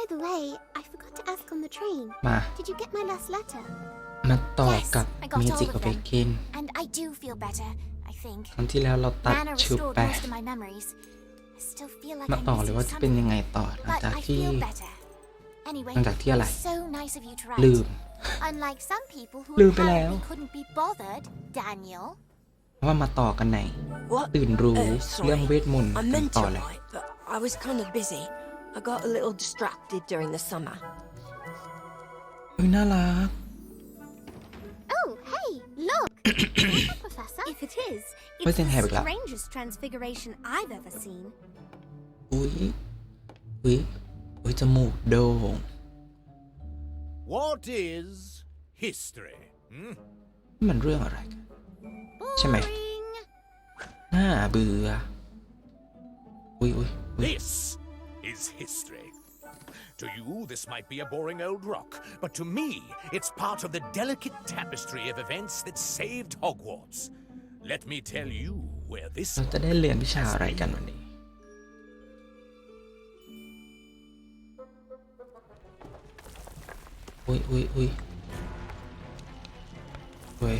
By the way, I forgot to ask on the train. มา Did you get my last letter? มาต่อกับ I got เม all จิ of กับ them. เบคกิน And I do feel better, I think. ครั้งที่แล้วเราตัด Nana ชุด restored ไป most of my memories. I still feel like มา I'm ต่อเลย missing ว่าจะเป็นยัง something. ไงต่อหลัง But จาก I ที่ feel better. Anyway, หลังจากที่อะไร it's so nice of you to ลืม write. Unlike some people who ลืมไปแล้ว apparently couldn't be bothered, Daniel. ว่ามาต่อกันไหน What? ตื่นรู้ Sorry. เรื่องเวทมนต์ I กัน meant ต่อ to เลย write, but I was kind of busy. I got a little distracted during the summer. เฮ้ยน่ารัก Oh, hey, look! Is that Professor? If it is, Where's it's the hair the glove? strangest transfiguration I've ever seen. อุ้ยอุ้ยจมูกโด่ง What is history? Hmm? มันเรื่องอะไรกัน ใช่ไหม Boring. น่าเบื่ออุ้ย This is history. To you, this might be a boring old rock, but to me, it's part of the delicate tapestry of events that saved Hogwarts. Let me tell you where this เราจะได้เรียนวิชาอะไรกันวันนี้อุ้ยเว้ย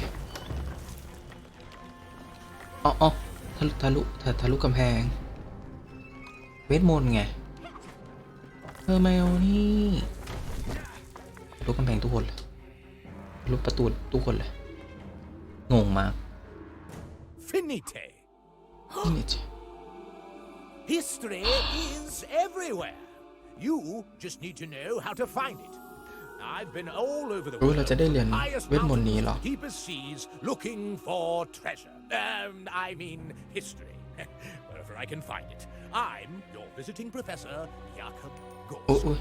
อ๋อทะลุกำแพงเวทมนต์ไงไมโอนี่ทะลุกำแพงทุกคนเลยทะลุประตูทุกคนเลยงงมาก Finite. นี่จ้ะ History is everywhere. You just need to know how to find it. I've been all over the เราจะได้เรียน highest เวทมนต์นี้เหรอ mountains, deepest seas, looking for treasure. I mean history. Wherever I can find it. I'm your visiting professor, Jakob โอ้ Gorst. ย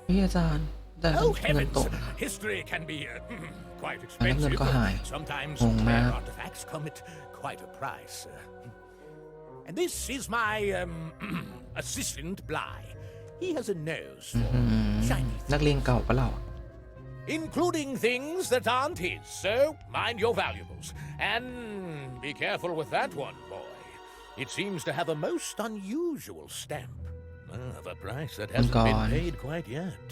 พี่อาจารย์ได้ Oh เงินต heavens! ก History can be quite แล้วเงิน expensive. ก็หาย Sometimes งงมาก rare artifacts come at quite a price. And this is my assistant, Bly. He has a nose for shiny นักเรียนเก่าปะเรา including things that aren't his. So mind your valuables. And be careful with that one, boy. It seems to have a most unusual stamp. Of a price that hasn't been Gone. paid quite yet.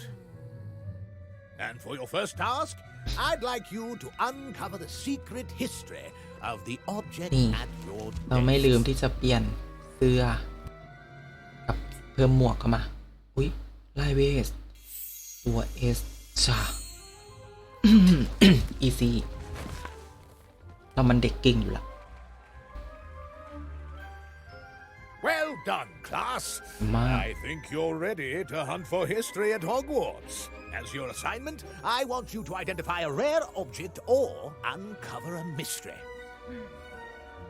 And for your first task, I'd like you to uncover the secret history of the object นี่ at your เราไม่ desk. ลืมที่จะเปลี่ยนเสื้อกับเพิ่มหมวกเข้ามาอุ้ยไลเวสตัวเอสชา อีซีเรามันเด็กเก่งอยู่ละ Well done, class. Ma. I think you're ready to hunt for history at Hogwarts. As your assignment, I want you to identify a rare object or uncover a mystery.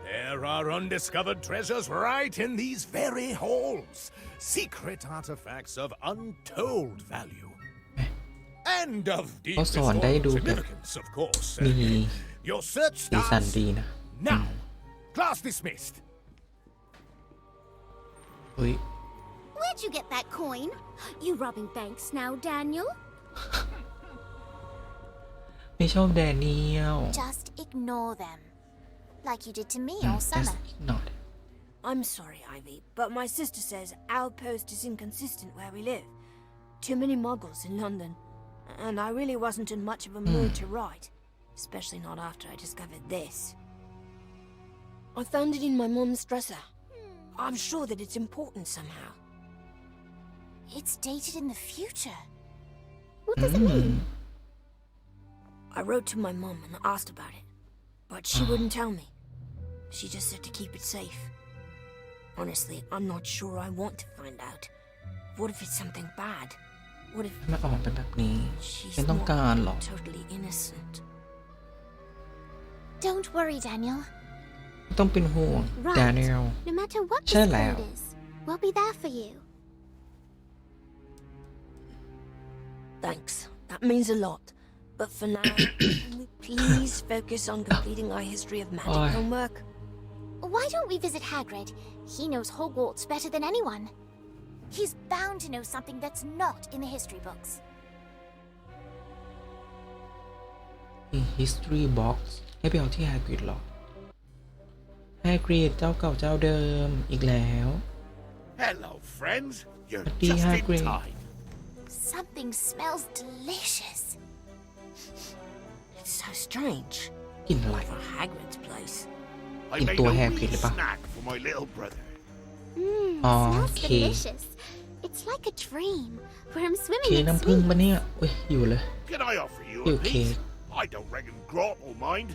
There are undiscovered treasures right in these very halls. Secret artifacts of untold value. And of เขา deep สอนได้ดู historical แบบ significance, of course. มี Your search สีสัน starts ดีนะ now. Class dismissed. เฮ้ย Where'd you get that coin? You robbing banks now, Daniel? ไม่ชอบแดเนียล Just ignore them. Like you did to me all that's summer. not I'm sorry, Ivy, but my sister says our post is inconsistent where we live. Too many muggles in London. And I really wasn't in much of a mood to write. Especially not after I discovered this. I found it in my mum's dresser. I'm sure that it's important somehow. It's dated in the future. What does it mean? I wrote to my mum and asked about it. But she wouldn't tell me. She just said to keep it safe. Honestly, I'm not sure I want to find out. What if it's something bad? What if มันออกเป็นแบบนี้ she's ไม่ต้องการหรอก not totally innocent? Don't worry, Daniel. ไม่ต้องเป็นห่วง Right. แดเนียล No matter what this Chill out. code is, we'll be there for you. Thanks. That means a lot. But for now, can we please focus on completing our history of magic Oi. homework? Why don't we visit Hagrid? He knows Hogwarts better than anyone. He's bound to know something that's not in the history books. history box ให้ไปเอาที่ไฮกริดหรอไฮกริดเจ้าเก่าเจ้าเดิมอีกแล้ว Hello, friends. You're Happy just in Hagrid. time. Something smells delicious. It's so strange. กลิ่นอะไร For Hagrid's place. I In made to a have wee it, ba? snack for my little brother. Smells Okay. delicious. It's like a dream where I'm เค swimming in น้ำผึ้ง sweets. ปะเนี่ยอุ้ยอยู่เลย Can I offer you a Okay. piece? I don't reckon Grop will mind.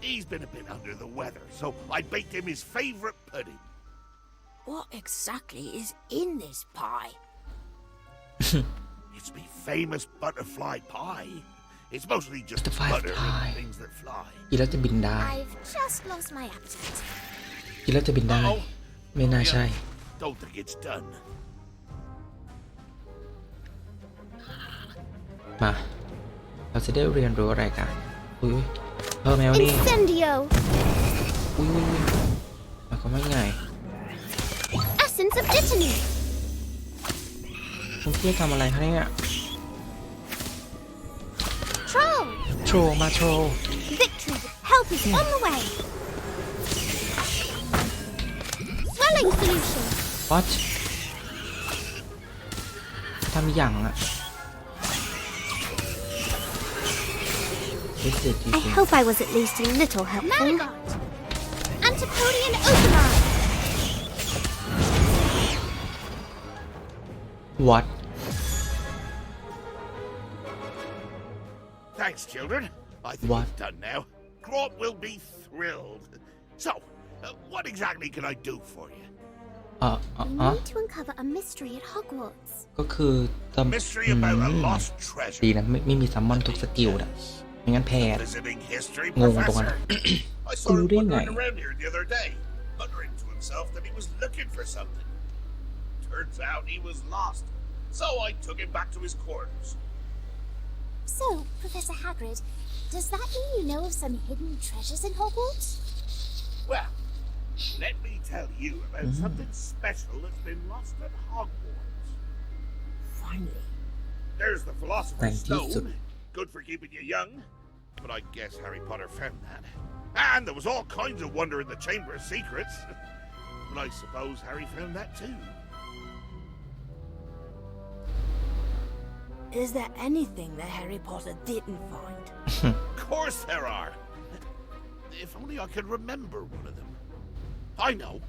He's been a bit under the weather, so I baked him his favourite pudding. What exactly is in this pie? It's me famous butterfly pie. It's mostly just Butterfly butter pie. and things that fly. กินแล้วจะบินได้ I've just lost my appetite. กินแล้วจะบินได้ Uh-oh. ไม่น่าใช่ Don't think it's done. มา เราจะได้เรียนรู้อะไรกันอุ้ยแมวนี่ Incendio! อุ้ยมันก็ไม่ไง Essence of Dittany! คุณเพื่อทำอะไรคะเนี่ย Troll! โทรมาโทร Victory with help is on the way! Swelling solution! what ทำอย่างอะ This is I hope I was at least a little helpful. Manigard! Antipodian Okamai! what Thanks, children. I think What? it's done now. Grop will be thrilled. So, what exactly can I do for you? We need to uncover a mystery at Hogwarts. ก็คือจะ Mystery about a lost ดี treasure. นะไม่มีซัมมอนทุกสกิลนะไม่งั้นแพ้ Visiting history Ngôn tụi professor. anh. I saw Cô him đi wandering ngày. around here the other day, muttering to himself that he was looking for something. Turns out he was lost, so I took him back to his quarters. So, Professor Hagrid, does that mean you know of some hidden treasures in Hogwarts? Well, let me tell you about something special that's been lost at Hogwarts. Finally. There's the Philosopher's Thank you, Stone, good for keeping you young, but I guess Harry Potter found that. And there was all kinds of wonder in the Chamber of Secrets, but I suppose Harry found that too. Is there anything that Harry Potter didn't find? Of course there are. If only I could remember one of them. I know.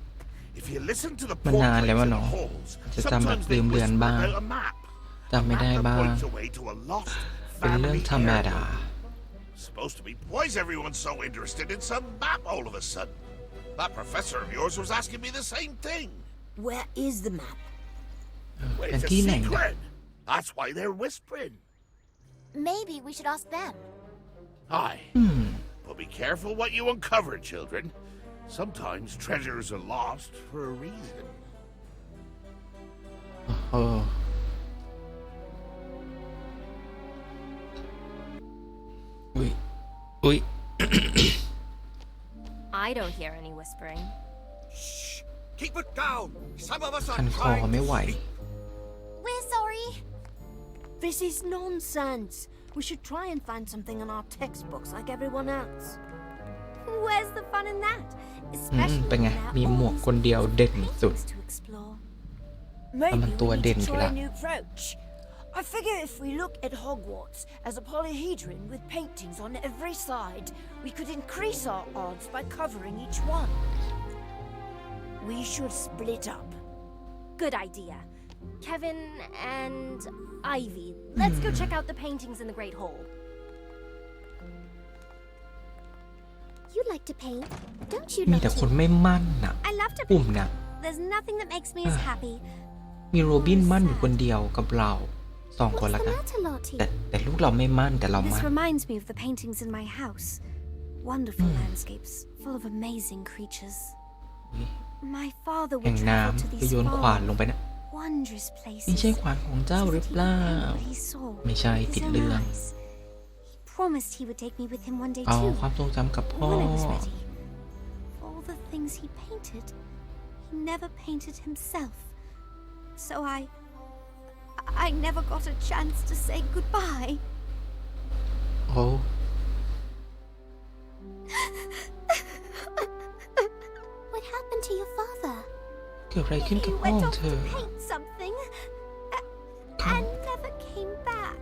If you listen to the มันนาน portraits แล้ว in ว่า the น้อง halls, จะจำแบบ sometimes they ลืม whisper บ้าง about a map. จำไม่ได้ A map บ้า that ง points away to a lost เป็นเรื่อง family ธรรมดา heirloom. Supposed to be why is everyone so interested in some map all of a sudden? That professor of yours was asking me the same thing. Where is the map? Well, แผน it's a ที่ไหนนะ secret. That's why they're whispering. Maybe we should ask them. Aye. But be careful what you uncover, children. Sometimes treasures are lost for a reason. เอออุ้ย I don't hear any whispering. Keep it down. Some of us คันคอไม่ไหว We're sorry. This is nonsense. We should try and find something in our textbooks like everyone else. Where's the fun in that? เป็นไง Especially มี when หมวก there are คนเดียว all เด่น these สุด paintings to explore. Maybe Naman we tua need din to try sila. a new approach. I figure if we look at Hogwarts as a polyhedron with paintings on every side, we could increase our odds by covering each one. We should split up. Good idea. Kevin and Ivy, let's go check out the paintings in the Great Hall. You like to paint, don't you, มีแต่คน Lottie? ไม่มั่นน่ะ I love to ปุ่ม paint. น่ะ There's nothing that makes me as happy. มีโรบินมั่นอยู่คนเดียวกับเราสองคน What's ละ the กัน matter, Lottie? แต่ลูกเราไม่มั่นแต่เรา This มั่น reminds me of the paintings in my house. Wonderful landscapes, full of amazing creatures. My father แห่ง would น้ travel to ำไป these โยนขวาน far, ลงไปนะ wondrous นี่ใช่ places. ขวานของเจ้า so หรือ that เป he ล่า could paint what he saw ไม่ใช่ with ผิด his own เรื่อง eyes. He promised he would take me with him one day เอา too. ความทรงจำกับพ่อ When I was ready. All the things he painted, he never painted himself. So I never got a chance to say goodbye. โอ้ What happened to your father? เกิดอะไรขึ้นกับ He พ่อ went ของ off เธ to อ paint something เขา and never came came back.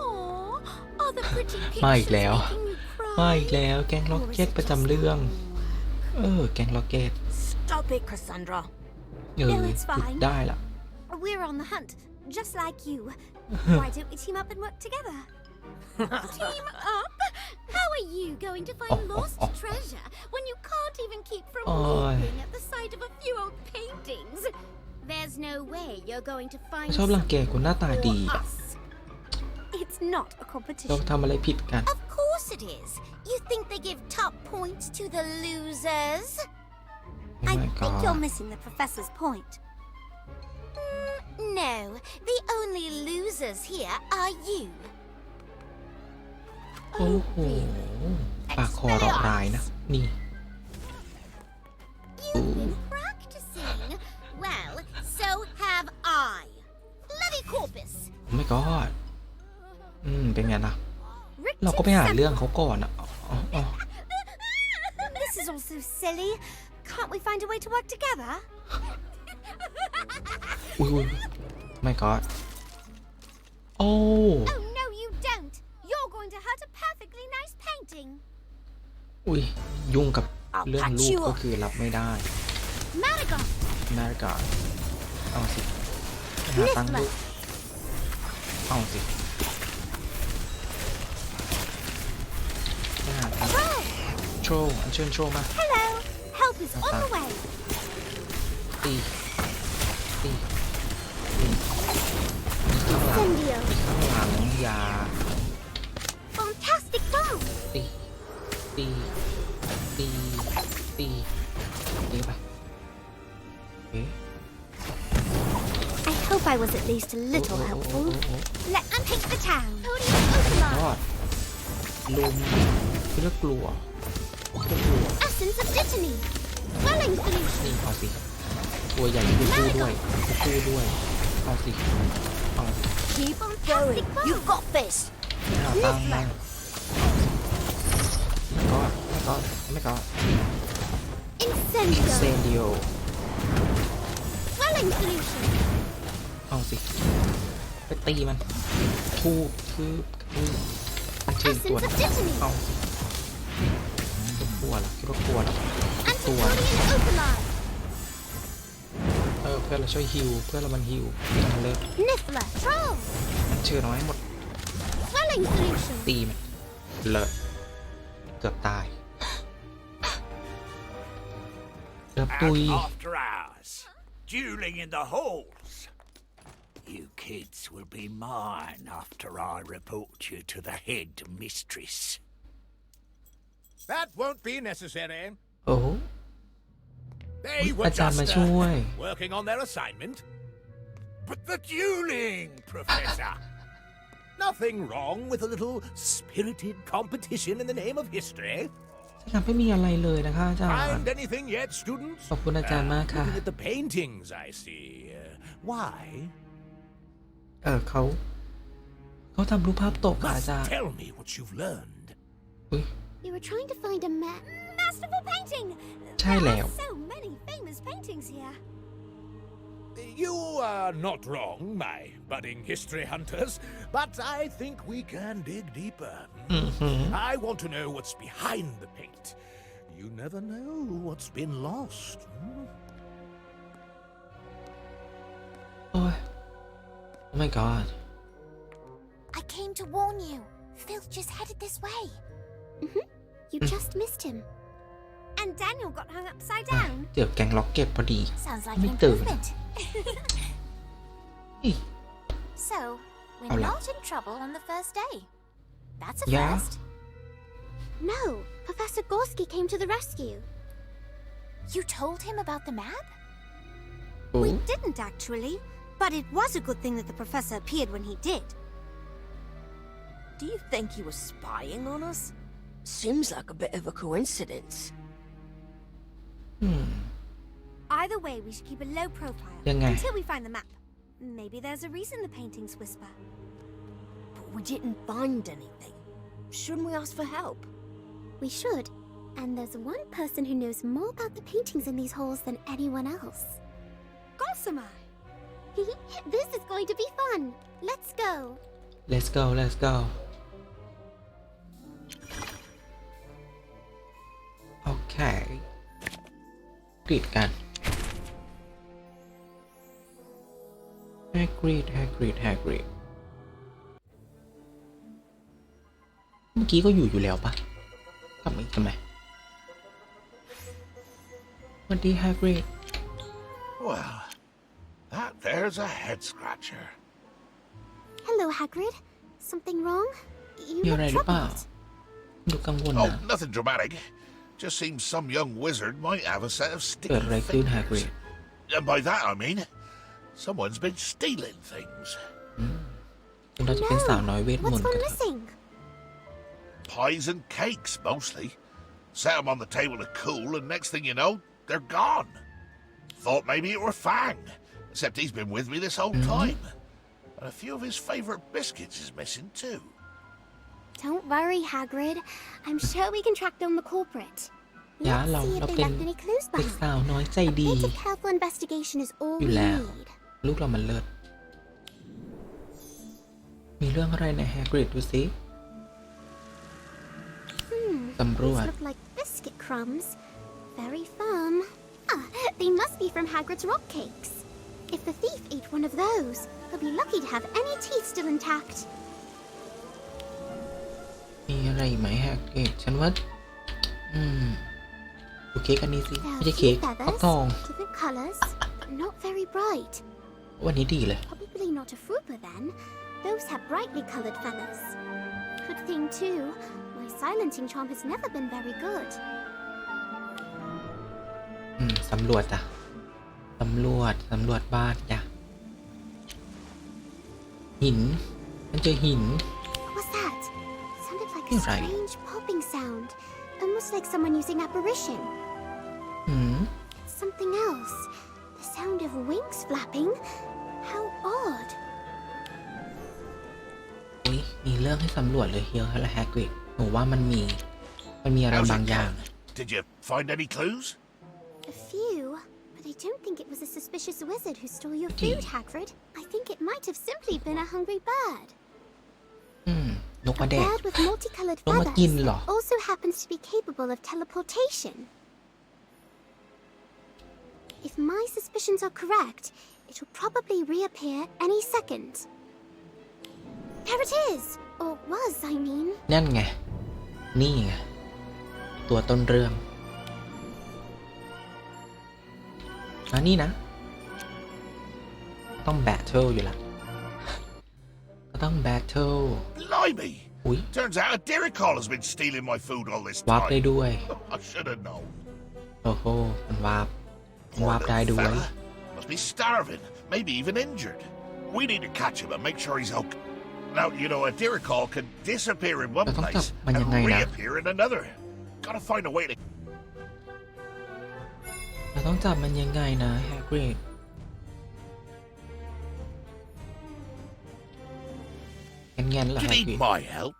Aw, are the pretty มาอีก pictures แล้ว making you มา cry? อีกแล้วแก๊งล็อกเก็ตประจำเรื่อง แก๊งล็อกเก็ต Stop it, Cassandra. No, it's fine. ได้ละ We're on the hunt, just like you. Why don't we team up and work together? Team up? How are you going to find lost treasure when you can't even keep from weeping at the sight of a few old paintings? There's no way you're going to find ชอบรังแกคนหน้าตาดี something for us. It's not a เรา competition. ทำอะไรผิดกัน Of course it is. You think they give top points to the losers? Oh I my think you're god missing the professor's point. No, the only losers here are you. โอ้โหปากคอเราะร้ายนะ นี่ You've been practicing. Well, so have I. Bloody corpus. ไม่กอดเป็นไงนะ Rick เราก็ไปหาเรื่องเขาก่อนอ่ะอ๋อ This is all so silly. Can't we find a way to work together? อุ้ยไม่กอดโอ้ Oh no, you don't. You're going to hurt a perfectly nice painting. อุ้ยยุ่งกับเรื่องลูกก็คือรับไม่ได้ Marigold. นาฬิกาเอาสิหาตังค์ลูกเอาสิหาตังค์โชว์อันเชิญโชว์มา Hello. Help is on the way. ตีข้างหลังยา Fantastic bomb. ตีไปI hope I was at least a little helpful. Let's unpick the town. รอดลุมคือกลัว Essence of Dittany. Swelling solution. นี่เอาสิตัวใหญ่คู่ด้วยเอาสิ Keep on going. You've got this. หาตังค์มาไม่ก็ Incendio. เซนเดียว Swelling solution. เอาสิไปตีมันทูบคืออันเชิญตัว Essence of Dittany. เอาสิกลัวล่ะคิดว่ากลัวล่ะตัว Antipodean Opaline. เพื่อนเราช่วยฮิวเพื่อนเรามันฮิวมันเลย Niffler. Troll. อันเชิญน้อยหมด Swelling solution. ตีมันเลยเกือบตายเกือบตุย And after hours, dueling in the halls. You kids will be mine after I report you to the head mistress. That won't be necessary. โอ้ They were อาจารย์ just มาช่วย working on their assignment. But the dueling, Professor. Nothing wrong with a little spirited competition in the name of history. อาจารย์ไม่มีอะไรเลยนะคะอาจารย์ Find anything yet, students? ขอบคุณอาจารย์มากค่ะ Looking at the paintings, I see. Why? เขาทำรูปภาพตกค่ะอา Must จารย์ tell me what you've learned. อุ๊ย You were trying to find a masterful painting. ใช่แล้ว There are so many famous paintings here. You are not wrong, my budding history hunters, but I think we can dig deeper. I want to know what's behind the paint. You never know what's been lost. โอ้ย Oh my god I came to warn you. Filch just headed this way. You just missed him. And Daniel got hung upside อ่ะ down. เจอแกงล็อกเก็ตพอดี Sounds like Me too. improvement. นี่ So, we're Hola. not in trouble on the first day. That's a Yeah. first. No, Professor Gorski came to the rescue. You told him about the map? โอ้ We didn't actually, but it was a good thing that the professor appeared when he did. Do you think he was spying on us? Seems like a bit of a coincidence. Either way, we should keep a low profile ยังไง until we find the map. Maybe there's a reason the paintings whisper. But we didn't find anything. Shouldn't we ask for help? We should. And there's one person who knows more about the paintings in these halls than anyone else. Gossamer! This is going to be fun. Let's go. let's go let's go โอเคกรีดกัน Hagrid เมื่อกี้ก็อยู่แล้วปะกลับมาอีกทำไมสวัสดี Hagrid Well, that there's a head scratcher. Hello, Hagrid. Something wrong? You มีอะไร look หรือเปล่า troubled. ดูกังวล Oh, นะ nothing dramatic. Just seems some young wizard might have a set of เกิด sticky อะไรขึ้น fingers. Hagrid And by that I mean, someone's been stealing things. คุณเราจะเป็นสาวน้อยเวทม What's นต์ gone กันเถอะ missing? Pies and cakes, mostly. Set them on the table to cool, and next thing you know, they're gone. Thought maybe it were Fang, except he's been with me this whole time. And a few of his favourite biscuits is missing too. Don't worry, Hagrid. I'm sure we can track down the culprit. อย่า Let's เรา see if เรา they เป็น left any clues เด็ก behind. สาวน้อยใจ A ดี bit of careful investigation is all อยู่ we แล้ว need. ลูกเรามันเลิศมีเรื่องอะไรใน Hagrid ดูสิสำรว These จ look like biscuit crumbs. Very firm. Ah, they must be from Hagrid's rock cakes. If the thief ate one of those, he'll be lucky to have any teeth still intact. มีอะไรอีกไหม Hagrid ฉันว่าดูเค้กอันนี้สิ There ไม่ are ใช่ a เค้ก few ฟัก feathers, ทอง different colors, not very bright. วันนี้ดีเลย Probably not a fruiter then. Those have brightly colored feathers. Good thing too. My silencing charm has never been very good. สำรวจจ้ะสำรวจบ้านจ้ะหินมันเจอหิน What was that? Sounded like a You're right. strange popping sound. Almost like someone using apparition. หืม Something else. The sound of wings flapping. How odd. อุ๊ยมีเรื่องให้สำรวจเลยเฮียและ Hagrid หนูว่ามันมีอะไร How's บาง it อย่าง going? Did you find any clues? A few, but I don't think it was a suspicious wizard who stole your Okay. food, Hagrid. I think it might have simply been a hungry bird. นก A มาแดก bird with multicolored นกมากิน feathers เหรอ also happens to be capable of teleportation. If my suspicions are correct, it will probably reappear any second. There it is! Or was, I mean. นั่นไง นี่ไง ตัวต้นเรื่องนี่นะ ต้องแบทเทิลอยู่ละก็ต้องแบทเทิล Blimey! อุ๊ย Turns out a Derricol has been stealing my food all this วาร์ปได้ time. ด้วย I should have known. โอ้โหมันวาร์ป Poor วาร์ปได้ little ด้วย fella. Must be starving, maybe even injured. We need to catch him and make sure he's okay. Now, you know, a Derricol can disappear in one เราต้องจับ place มัน and ยังไงนะ reappear in another. Gotta find a way to... เราต้องจับมันยังไงนะ Hagrid งั้นเหรอ You need Hagrid my help.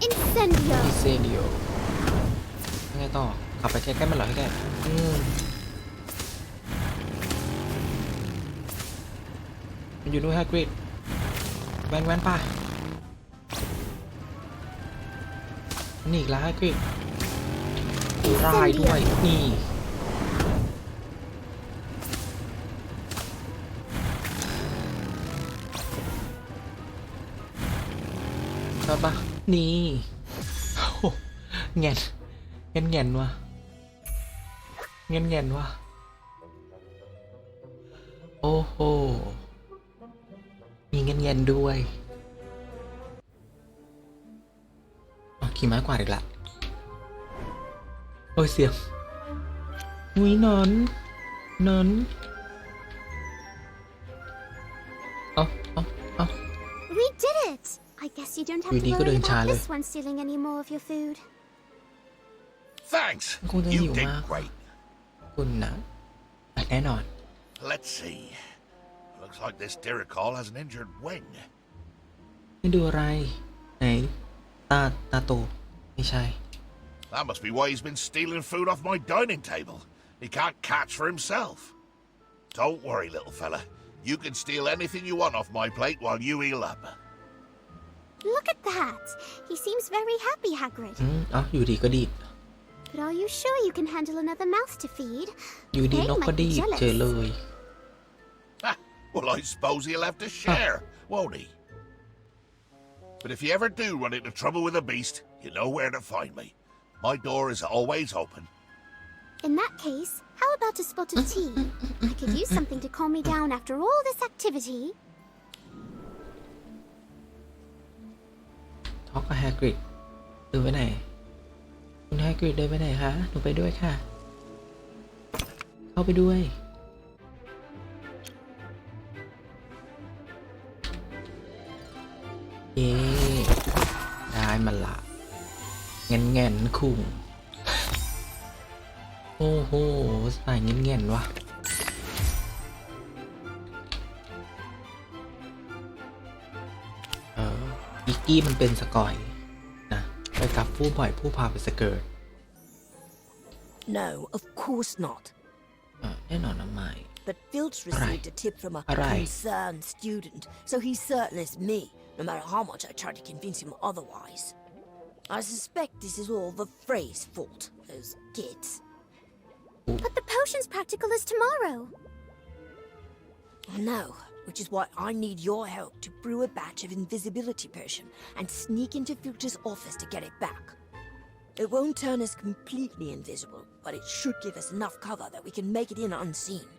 อิ Incendio! เซเดียยังไงต่อ ขับไปใกล้ๆมันเหรอแกมันอยู่ด้วย Hagrid แวนป่ะนี่อีกแล้ว Hagrid รายด้วยนี่ชอบปะนี่โอ้โหแงนว่ะแงนว่ะโอ้โหมีแงนด้วยขี่ม้ากวาดอีกละโอ้ยเสียงอุ้ยนอนเอา We did it! I guess you don't have to Really good worry in about Charlie. this one stealing any more of your food. Thanks. Cô đã You hiểu did mà. great. คุณนะแน่นอน Let's see. Looks like this Derricol has an injured wing. ไม่ดูอะไรไหนตาโตไม่ใช่ That must be why he's been stealing food off my dining table. He can't catch for himself. Don't worry, little fella. You can steal anything you want off my plate while you heal up. Look at that. He seems very happy, Hagrid. อ๋ออยู่ดีก็ดีด But are you sure you can handle another mouth to feed? อยู่ดีนกก็ดีดเจอเลย Well, I suppose he'll have to share, won't he? But if you ever do run into trouble with a beast, you know where to find me. My door is always open. In that case, how about a spot of tea? I could use something to calm me down after all this activity. ทอล์กกับแฮกริดเดินไปไหนคุณแฮกริดเดินไปไหนคะหนูไปด้วยค่ะเข้าไปด้วยเย้ได้มาละเง่นๆคุ้งโอ้โหสายเง่นๆวะอิกกี้มันเป็นสกอยนะไปกับผู้บ่อยผู้พาไปสเกิร์ต No, of course not. แน่นอนนะไม่ But Filch received a tip from a concerned student, so he's certain it's me, no matter how much I try to convince him otherwise. I suspect this is all the Frey's fault, those kids. But the potion's practical is tomorrow. No, which is why I need your help to brew a batch of invisibility potion and sneak into Filch's office to get it back. It won't turn us completely invisible, but it should give us enough cover that we can make it in unseen.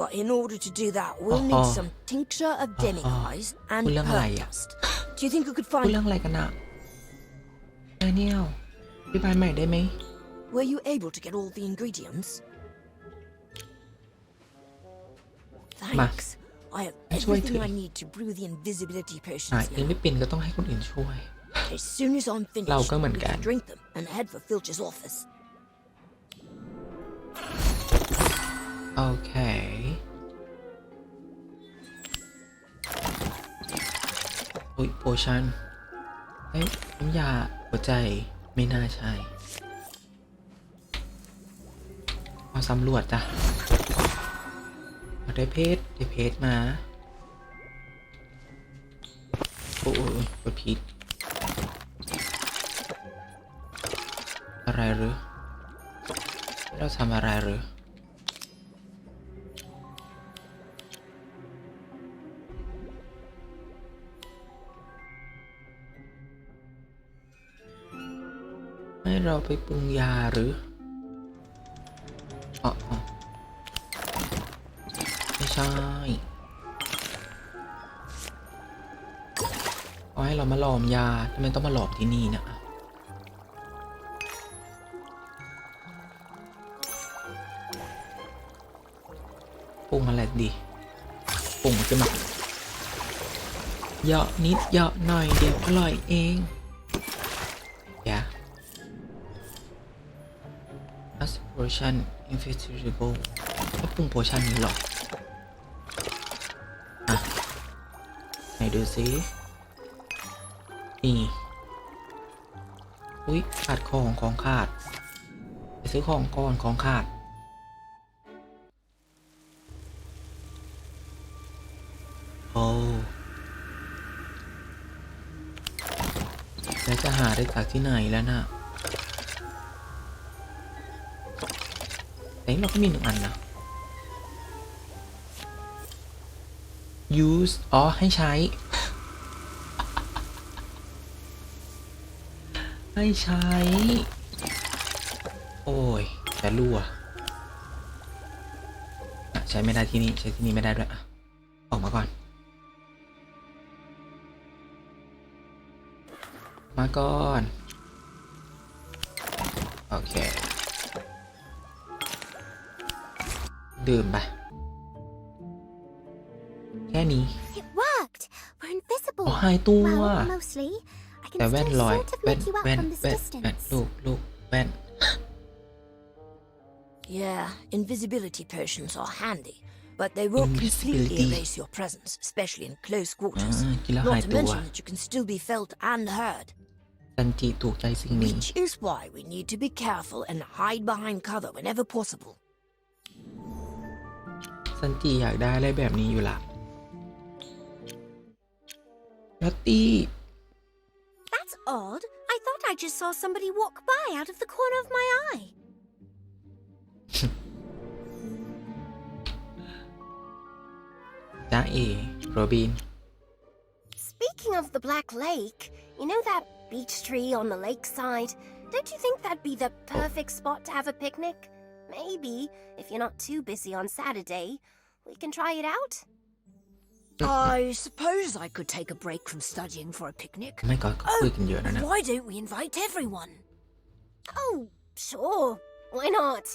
But in order to do that, we'll need some tincture of demiguise and pearl dust. Do you think we could พูด find เรื่องอะไรกันอะไดเนียลอธิบายใหม่ได้ไหม Were you able to get all the ingredients? Thanks. I have everything I need to brew the invisibility หา potions เองไม่ now. เป็นก็ต้องให้คนอื่นช่วย As soon as I'm finished, เราก็ we เหมือนกัน can drink them and head for Filch's office. โอเคอุ้ยโพชั่นเอ้ยน้ำยาหัวใจไม่น่าใช่เอาสำรวจจ้ะได้เพชรมาโอ้ยกดผิดอะไรหรือเราทำอะไรหรือให้เราไปปรุงยาหรืออ๋อไม่ใช่เอาให้เรามาหลอมยาทำไมต้องมาหลอมที่นี่นะปรุงอะไรดีปรุงขึ้นมาเหยาะนิดเหยาะหน่อยเดี๋ยวอร่อยเองอย่าPotion Infeasible ถ้าปรุงโพชั่นนี้หรออ่ะไหนดูซินี่อุ๊ยขาดของขาดไปซื้อของก่อนของขาดโอ้แล้วจะหาได้จากที่ไหนแล้วนะแต่เราก็มีหนึ่งอันนะ use อ๋อให้ใช้ ให้ใช้โอ้ยแต่รั่วใช้ไม่ได้ที่นี่ใช้ที่นี่ไม่ได้ด้วยออกมาก่อนมาก่อนโอเคดื่มไปแค่นี้ It worked. We're invisible. หายตัว Well, mostly. I แต่ can แว่น still ลอย sort of แว่น make you out แว่น from this แว่น distance. ลูกแว่น Yeah, invisibility potions are handy, but they won't completely Invisibility. erase your presence, especially in close quarters. กินแล้วหาย Not to ตัว mention that you can still be felt and heard. ซันจิถูกใจสิ่งนี้ Which is why we need to be careful and hide behind cover whenever possible. ซันจิอยากได้อะไรแบบนี้อยู่ละลัตตี้ That's odd. I thought I just saw somebody walk by out of the corner of my eye. จ้าเอโรบิน Speaking of the Black Lake, you know that beech tree on the lakeside? Don't you think that'd be the perfect spot to have a picnic? Maybe, if you're not too busy on Saturday, we can try it out. I suppose I could take a break from studying for a picnic. ไม่ก็คุยกันเยอะนะเนี่ย Why don't we invite everyone? Oh, sure. Why not?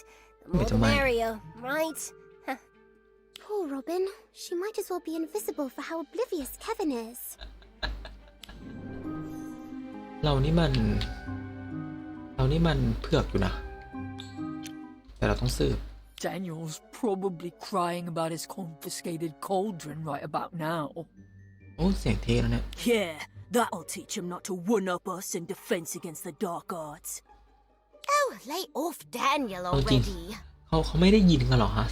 The more the merrier, right? Poor Robin. She might as well be invisible for how oblivious Kevin is. เรานี่มันเผือกอยู่นะแต่เราต้องสืบ Daniel's probably crying about his confiscated cauldron right about now. โอ้เสียงเท่แล้วเนี่ย Yeah, that'll teach him not to one-up us in defense against the dark arts. Oh, lay off Daniel เอาจริง already. เขาไม่ได้ยินกันหรอฮะ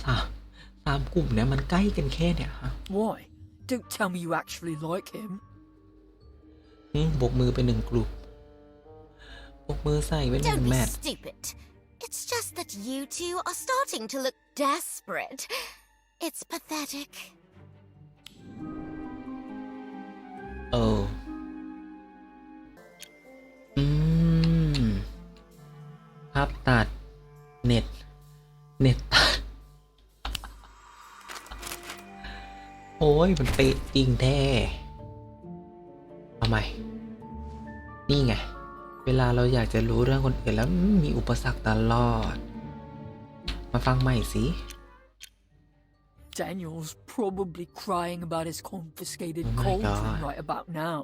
สามกลุ่มเนี่ยมันใกล้กันแค่เนี่ยฮะ Why? Don't tell me you actually like him. บกมือไปหนึ่งกลุ่มบกมือใส่ไว้หนึ่ง Don't แม be ท stupid. It's just that you two are starting to look desperate. It's pathetic. เออภาพตัดเน็ตตัดโอ้ยมันเป๊ะจริงแท้เอาใหม่นี่ไงเวลาเราอยากจะรู้เรื่องคนอื่นแล้วมีอุปสรรคตลอดมาฟังใหม่สิ Daniel's probably crying about his confiscated Oh my cauldron God. right about now.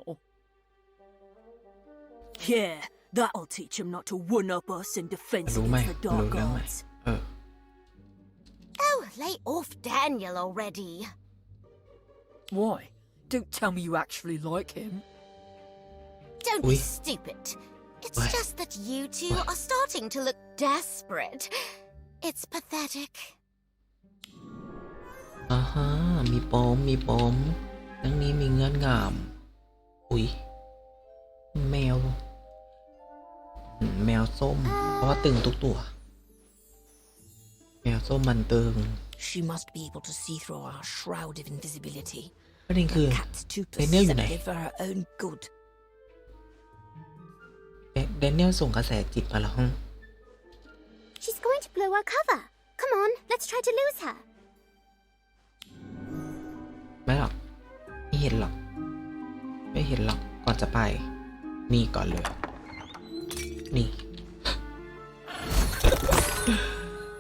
Yeah, that'll teach him not to one-up us in defense รู้ไหม against the รู้ dark เรื่องไหม arts. เออ Oh, lay off Daniel already. Why? Don't tell me you actually like him. Don't Ui. be stupid. It's What? just that you two What? are starting to look desperate. It's pathetic. อ่าฮะมีปมเรื่องนี้มีเงื่อนงำอุ้ยแมวส้ม เพราะว่าตึงทุกตัว แมวส้มมันตึง She must be able to see through our shroud of invisibility. ประเด็นคือ Cat's too เดนเนียลอยู่ไหน perceptive for her own good. เดนเนียลส่งกระแสจิตมาแล้ว She's going to blow our cover. Come on, let's try to lose her. ไม่หรอกไม่เห็นหรอกก่อนจะไปนี่ก่อนเลยนี่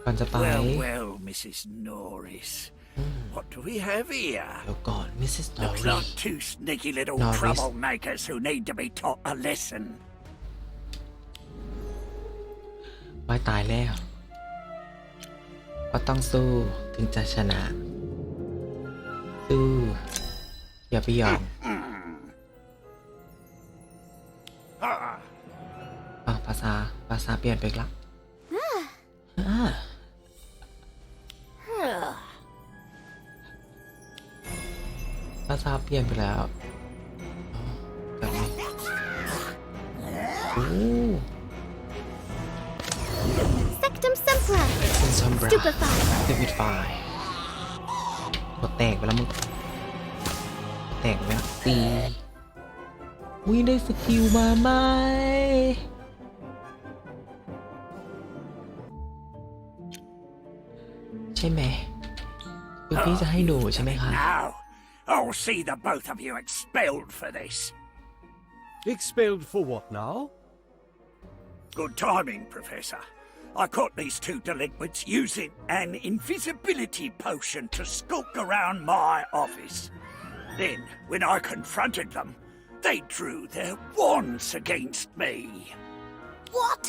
ก่อนจะไป Well, Mrs. Norris. What do we have here? เดี๋ยวก่อนมิสซิสนอ Looks รี like two sneaky little Norris. troublemakers who need to be taught a lesson. ไว้ตายแล้วก็ต้องสู้ถึงจะชนะสู้อย่าไปยอมภาษาเปลี่ยนไปอีกแล้วภาษาเปลี่ยนไปแล้วแบบนี้โอ้ Sectum Sempra. เป็นซัมบรา Stupefy. สตูปิดไฟแตกไปแล้วมึงแตกไหมตีอุ้ยได้สกิลมาไหมใช่ไหมคือพี่จะให้ดูใช่ไหมคะ Now, I'll see the both of you expelled for this. Expelled for what now? Good timing, Professor. I caught these two delinquents using an invisibility potion to skulk around my office. Then, when I confronted them, they drew their wands against me. What?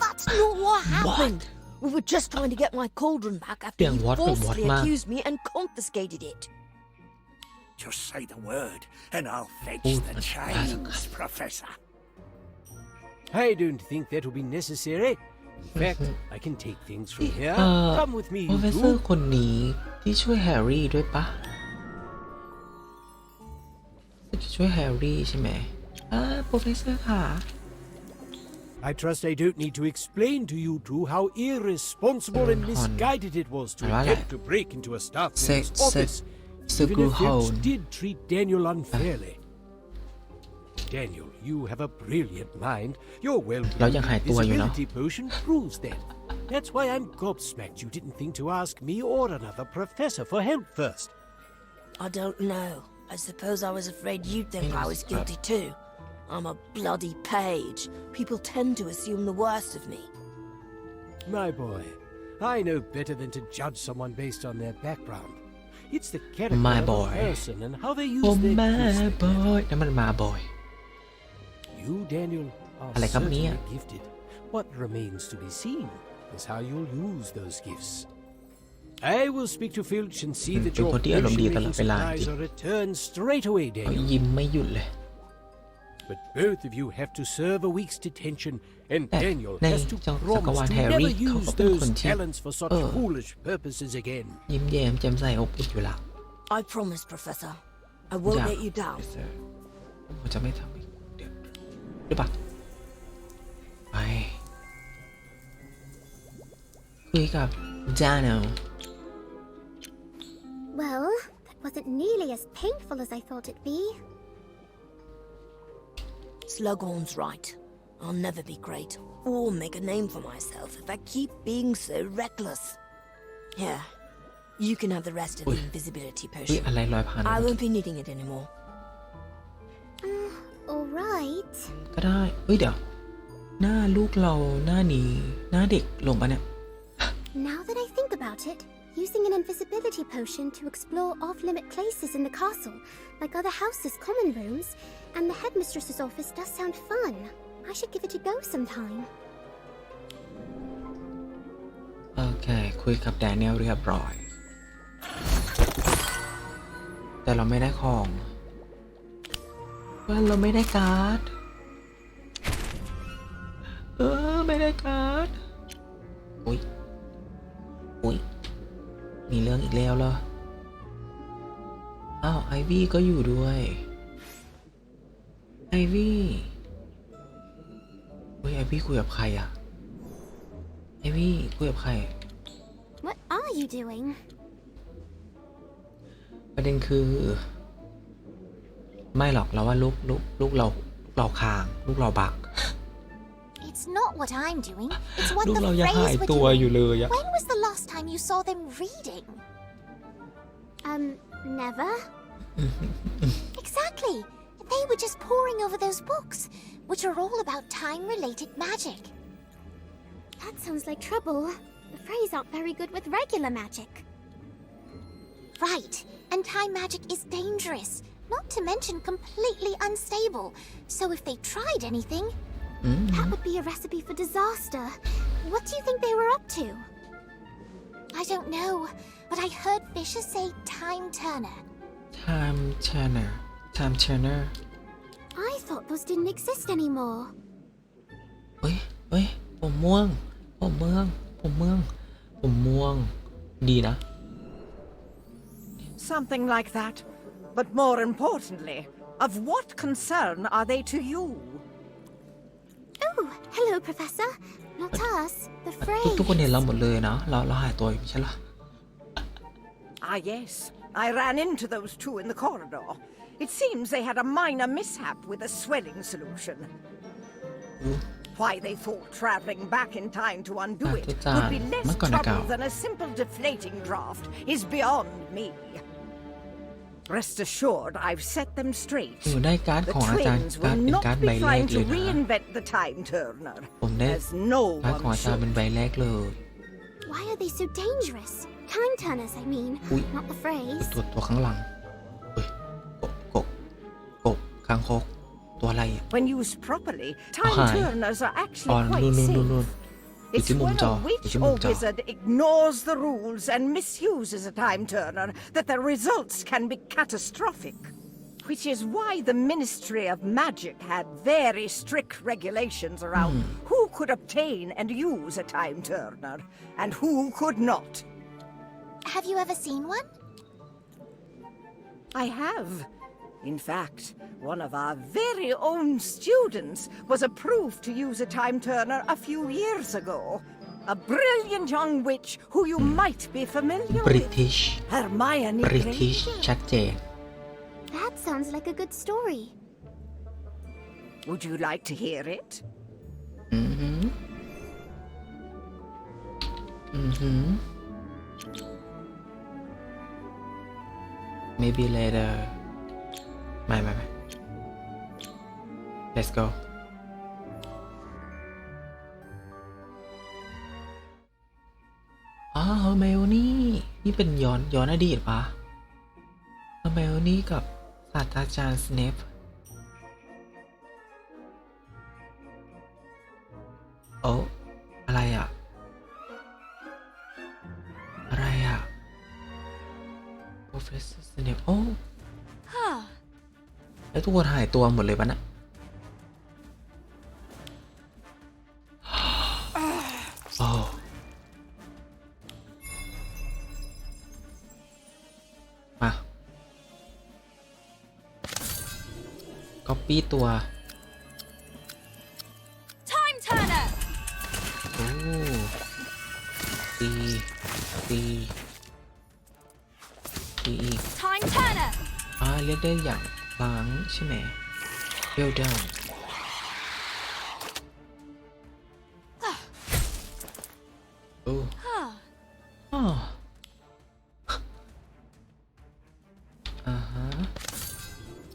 That's not what happened. We were just trying to get my cauldron back after Then you what- falsely what, ma? accused me and confiscated it. Just say the word, and I'll fetch Oh, the that's chains, Professor. I don't think that will be necessary. In fact, I can take things from here. Come with me, โปร you เฟสเซอ two. ร์คนนี้ที่ช่วยแฮร์รี่ด้วยปะจะช่วยแฮร์รี่ใช่ไหมโปรเฟสเซอร์ค่ะ I trust I don't need to explain to you two how irresponsible and misguided it was to attempt to break into a staff member's office, even if Debs did treat Daniel unfairly. Daniel, you have a brilliant mind. Your well-timed invisibility potion proves that. That's why I'm gobsmacked you didn't think to ask me or another professor for help first. I don't know. I suppose I was afraid you'd think I was guilty too. I'm a bloody page. People tend to assume the worst of me. My boy, I know better than to judge someone based on their background. It's the character of a person and how they use their gifts. นั่นมันมาบอย You, Daniel, are certainly gifted. What remains to be seen is how you'll use those gifts. I will speak to Filch and see that your potion-making supplies are returned straight away, เขา Daniel. ยิ้มไม่หยุดเลย But both of you have to serve a week's detention, and Daniel ใน has to จักร promise วาล to แฮร์ never รี่เขาก็ use เป็นคน those ที่ talents for such foolish purposes again. ยิ้มแย้มแจ่มใสอบอุ่นอยู่ละ I promise, Professor. I won't let you down. ผมจะไม่ทำอีกเดี๋ยวหรือเปล่าไปคุยกับจาโน Well, that wasn't nearly as painful as I thought it'd be. Slughorn's right. I'll never be great or make a name for myself if I keep being so reckless. Here, you can have the rest of the invisibility อุ๊ย potion. อะไรลอยผ่าน I won't be needing it anymore. All right. ก็ได้เฮ้ยเดี๋ยวหน้าลูกเราหน้านี้หน้าเด็กลงปะเนี่ย Now that I think about it, using an invisibility potion to explore off-limit places in the castle, like other houses' common rooms, and the headmistress's office does sound fun. I should give it a go sometime. โอเคคุยกับแดเนียลเรียบร้อยแต่เราไม่ได้ของว่าเราไม่ได้การ์ดไม่ได้การ์ดอุ๊ยมีเรื่องอีกแล้วเหรออ้าวไอวี่ก็อยู่ด้วยไอวี่ไอวี่คุยกับใครอะไอวี่คุยกับใคร What are you doing? ประเด็นคือไม่หรอกเราว่าลูกเราค้างลูกเราบัก It's not what I'm doing. It's what ลูก the เรายังหาย Freys were ตัว doing. อยู่เลยอะ When was the last time you saw them reading? Never? Exactly. They were just poring over those books, which are all about time-related magic. That sounds like trouble. The Freys aren't very good with regular magic. Right. And time magic is dangerous, not to mention completely unstable. So if they tried anything, That would be a recipe for disaster. What do you think they were up to? I don't know, but I heard Fisher say Time Turner. Time Turner I thought those didn't exist anymore. เฮ้ยผมม่วงดีนะ Something like that. But more importantly, of what concern are they to you? Oh, hello, Professor. Not us, the ทุกคน Freys. เห็นเราหมดเลยเนาะเราหายตัวอยู่ไม่ใช่เหรอ Ah, yes. I ran into those two in the corridor. It seems they had a minor mishap with a swelling solution. Why they thought traveling back in time to undo it would be less trouble than a simple deflating draft is beyond me. Rest assured, I've set them straight. ได้การ์ด The ของอาจารย์ twins การ์ด will เป็น not การ์ดใบ be แรก trying เล to ยนะ reinvent the time turner, ผมได้ as no การ์ดของ one อาจารย์เป็น should. ใบแรกเลย Why are they so dangerous? Time turners, I mean, Ui. not the Freys. ตัวข้างหลังเฮ้ยกบคางคกตัวอะไรอ่ะ When used properly, time Hi. turners are actually นู่ quite น safe. It's ที่มุม when จอ a อยู่ witch ที่มุ or มจอ wizard ignores the rules and misuses a time turner that the results can be catastrophic. Which is why the Ministry of Magic had very strict regulations around who could obtain and use a time turner and who could not. Have you ever seen one? I have. In fact, one of our very own students was approved to use a time turner a few years ago. A brilliant young witch who you might be familiar British with. Hermione British Granger. ชัดเจน That sounds like a good story. Would you like to hear it? Maybe later ไม่ Let's go เฮอร์ไมโอนี่เป็นย้อนอดีตปะเฮอร์ไมโอนี่กับศาสตราจารย์สเนปโอ้อะไรอ่ะProfessor Snape โอ้แล้วทุกคนหายตัวหมดเลยปะนะโอ้มาcopy ตัว Time Turner! โอ้ตีอีก Time Turner! เรียกได้อย่างล้างใช่ไหม Well done โอ้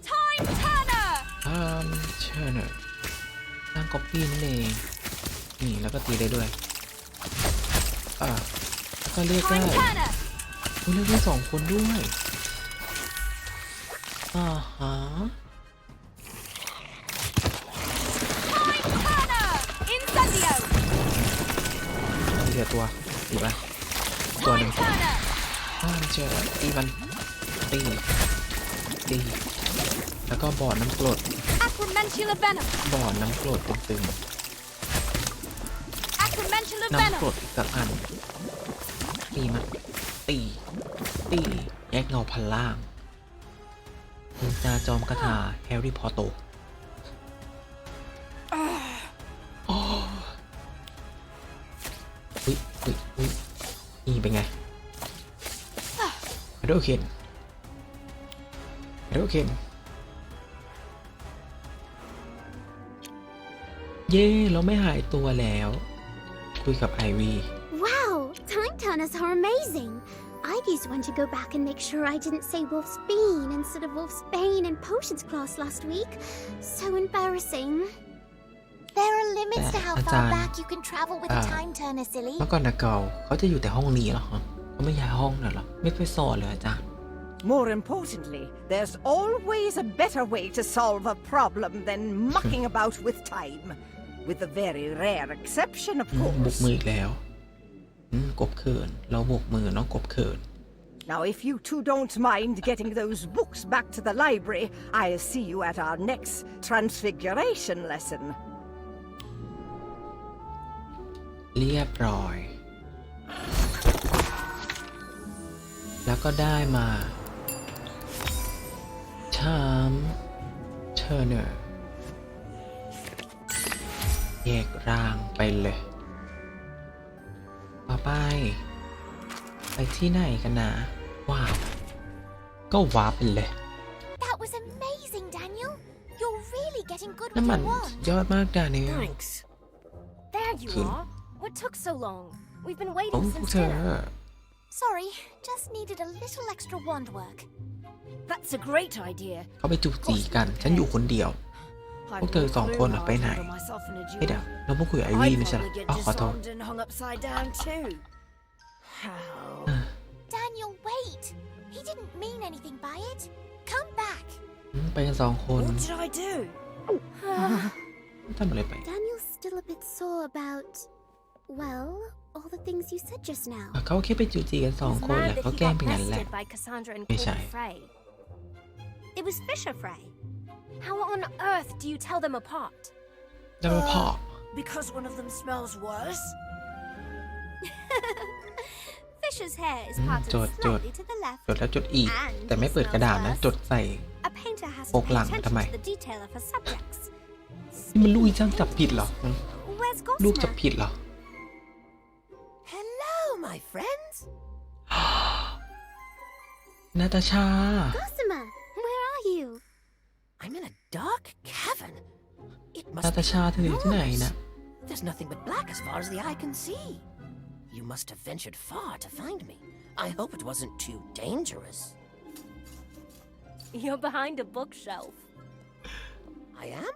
Time Turner! Turner สร้าง copy นั่นเองนี่แล้วก็ตีได้ด้วยแล้วก็เรียกได้ Time Turner! เรียกได้2 คนด้วยTime Turner! Incendio! เหลือตัวตีไปตัวหนึ่ง Time Turner! เจอตีมันตีแล้วก็บอดน้ำกรด Aquamantula Venom! บอดน้ำกรดตึง Aquamantula ๆน้ำ Venom! กรดอีกสักอันตีมันตีแยกเงาพันล่างนินจาจอมกระถาแฮร์รี่พอตเตอร์อุ้ยนี่เป็นไงโอเคเย้เราไม่หายตัวแล้วคุยกับไอวี่ Wow, time turners are amazing. I used one to go back and make sure I didn't say Wolf's Bean instead of Wolf's Bane in potions class last week. So embarrassing. There are limits to how far back you can travel with a time turner, silly. เมื่อก่อนนะเขาจะอยู่แต่ห้องนี้เหรอเขาไม่ย้ายห้องเหรอไม่ไปสอนเลยอาจารย์ More importantly, there's always a better way to solve a problem than mucking about with time. With a very rare exception, of บุก course. มืออีกแล้วกบเขินเราบุกมือน้องกบเขิน Now, if you two don't mind getting those books back to the library, I'll see you at our next transfiguration lesson. เรียบร้อย แล้วก็ได้มาเทอร์เนอร์แยกร่างไปเลยต่อไปที่ไหนกันนะว้าวก็วาร์ปไปเลย That was amazing, Daniel. You're really getting good นั่น with มัน your wand. ยอดมากดานิเอล Thanks. There you are. What took so long? We've been โอ้ waiting พวก since เธอ dinner. Sorry, just needed a little extra wand work. That's a great idea. เขาไปจูจีกันฉันอยู่คนเดียว I พวกเธอ2 คนไปไหน put myself in a เฮ้ยเดี๋ยว duel. เราพูดคุยกับไอวี่ I'd ไม่ใช่เหรอ probably get ขอโทษ disarmed and hung upside down too. How? Daniel, wait. He didn't mean anything by it. Come back. ไปกัน2 คน What did I do? ทำอะไรไป Daniel's still a bit sore about, well, all the things you said just now. เขาแค่ไปจูจีกัน2 คนแหละเขาแกล้งเป็นงั้นแหละ by Cassandra and Yes, Colby I- Frey. It was Fisher Frey. How on earth do you tell them apart? จะมาพอ Because one of them smells worse? Fisher's hair is parted จด slightly to the left. จดแล้วจดอีก แต่ไม่เปิดกระดาษนะจดใส่ A painter has to ปกหลัง pay attention ทำไม to the detail of her subjects. นี่มันลูกอีจ้างจับผิดเหรอ Where's ลูกจับ Gossamer? ผิดเหรอ Hello, my friends. นาตาชา Gossamer, where are you? I'm in a dark cavern. It นา must ตา be ชาเธออยู่ที่ไหนนะ There's nothing but black as far as the eye can see. You must have ventured far to find me. I hope it wasn't too dangerous. You're behind a bookshelf. I am?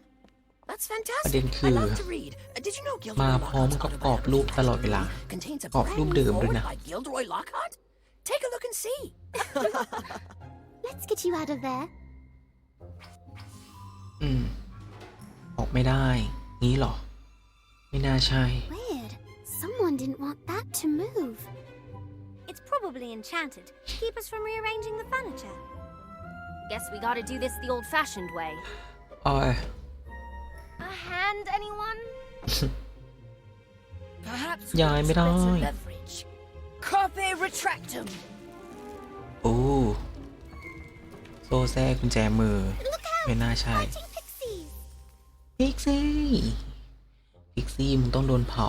That's ประเด็ fantastic. นคื I อ love to read. Did you know มา Gilderoy พร้อม Lockhart's กับกรอบรูปตลอดเวลา autobiography contains a กรอบ brand รูป new เดิมด้วย foreword นะ by Gilderoy Lockhart? Take a look and see. Let's get you out of there. ออกไม่ได้ งี้เหรอ ไม่น่าใช่ Weird. Someone didn't want that to move. It's probably enchanted to keep us from rearranging the furniture. Guess we gotta do this the old-fashioned way. ออย A hand, anyone? Perhaps Yeah, with I'm better right. leverage. Carpe retractum. โอ้โซ่แซ่กุญแจมือ ไม่น่าใช่ Fighting pixies. พิกซี่ พิกซี่มึงต้องโดนเผา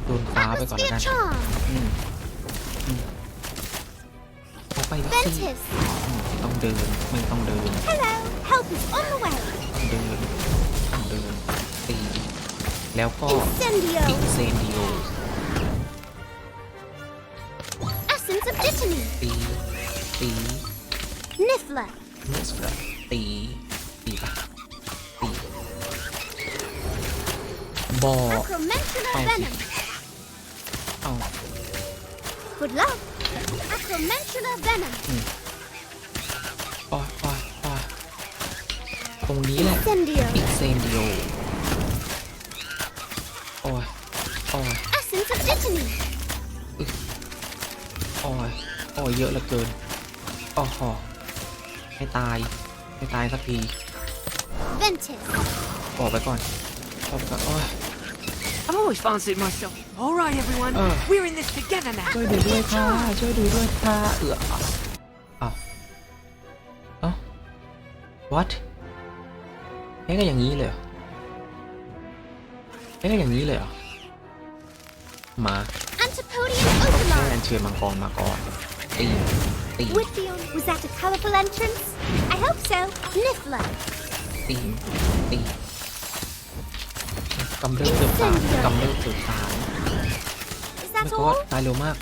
โดนฟ้าไปก่อนแล้วกัน charm. เอาไปพิกซี่ Ventus. ต้องเดินมึงต้องเดิน Hello. Help is on the way. ต้องเดินต้องเดินตีแล้วก็ Incendio. อินเซนดิโอ Essence of Dittany. ตีตี Niffler. มิสก์ตีตีปะตีบอ Acromentular Oh, venom. เอา Good luck. Acromentular venom. ปอตรงนี้แหละ Incendio. อินเซนดิโอโอ้ย Essence of Dittany. โอ้ยเยอะเหลือเกินโอ้โหไม่ตายสักที Ventus. บอกไปก่อนโอ้ย I've always fancied myself. All right, everyone. We're in this together now. ช่วยดูด้วยค่ะเอ้า what แค่ก็อย่างนี้เลยเหรอมา Antipodium แค่ Opalon. อัญเชิญมังกรมาก่อนตี Whitfield, was that a colourful entrance? I hope so. Niffler. ตีกำเริบเติบตาม Is ไม่ that ก็ all? ตายเร็วมาก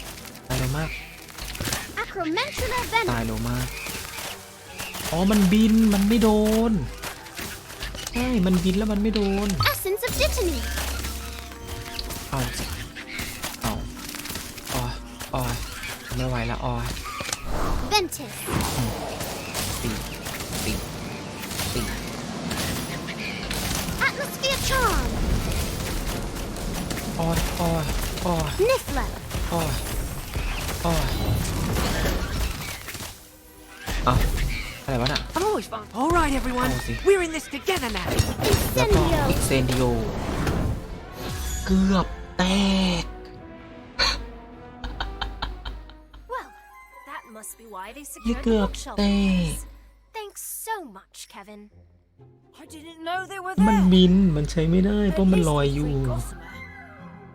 Acromentular venom. ตายเร็วมากอ๋อมันบินมันไม่โดนใช่มันบินแล้วมันไม่โดน Essence of Dittany. เอาไม่ไหวแล้วVentus. ตี Atmosphere charm. Niffler. เอาอะไรวะน่ะ I've always found. All right, everyone. Oh, see. We're in this together now. แล้วก็ Incendio. อิกเซนดิโอเกือบแตก Well, that must be why they ยี่ secured เกื the อบ bookshelf แต in ก place. Thanks so much, Kevin. I didn't know they were มัน there. บินมันใช้ไม่ได้เพราะ At มัน least ลอย we อยู่ freed Gossamer.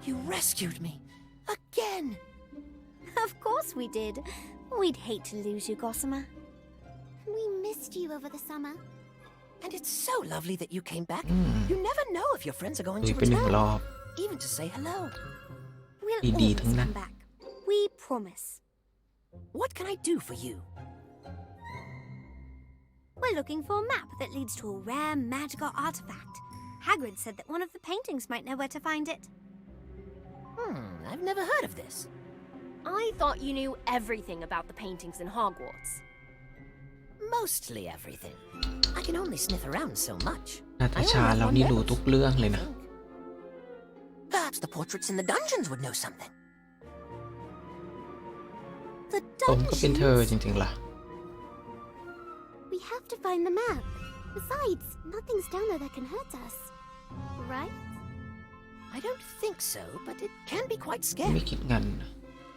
You rescued me. Again. Of course we did. We'd hate to lose you, Gossamer. We missed you over the summer. And it's so lovely that you came back. You never know if your friends are going คุย to ไปหนึ่งร return, อบ even to say hello. We'll Đi always thằng come nào. back. We promise. What can I do for you? We're looking for a map that leads to a rare magical artifact. Hagrid said that one of the paintings might know where to find it. I've never heard of this. I thought you knew everything about the paintings in Hogwarts. Mostly everything. I can only sniff around so much. นาตา I ชา only เรา have นี่ one รู้ nose, ทุกเรื่องเลย I นะ think. Perhaps the portraits in the dungeons would know something. The ผมก็เป็นเธอจ dungeons. ริงๆล่ะ have to find the map. Besides, nothing's down there that can hurt us. Right? I don't think so, but it can be quite ไม่ scary. คิดงั้น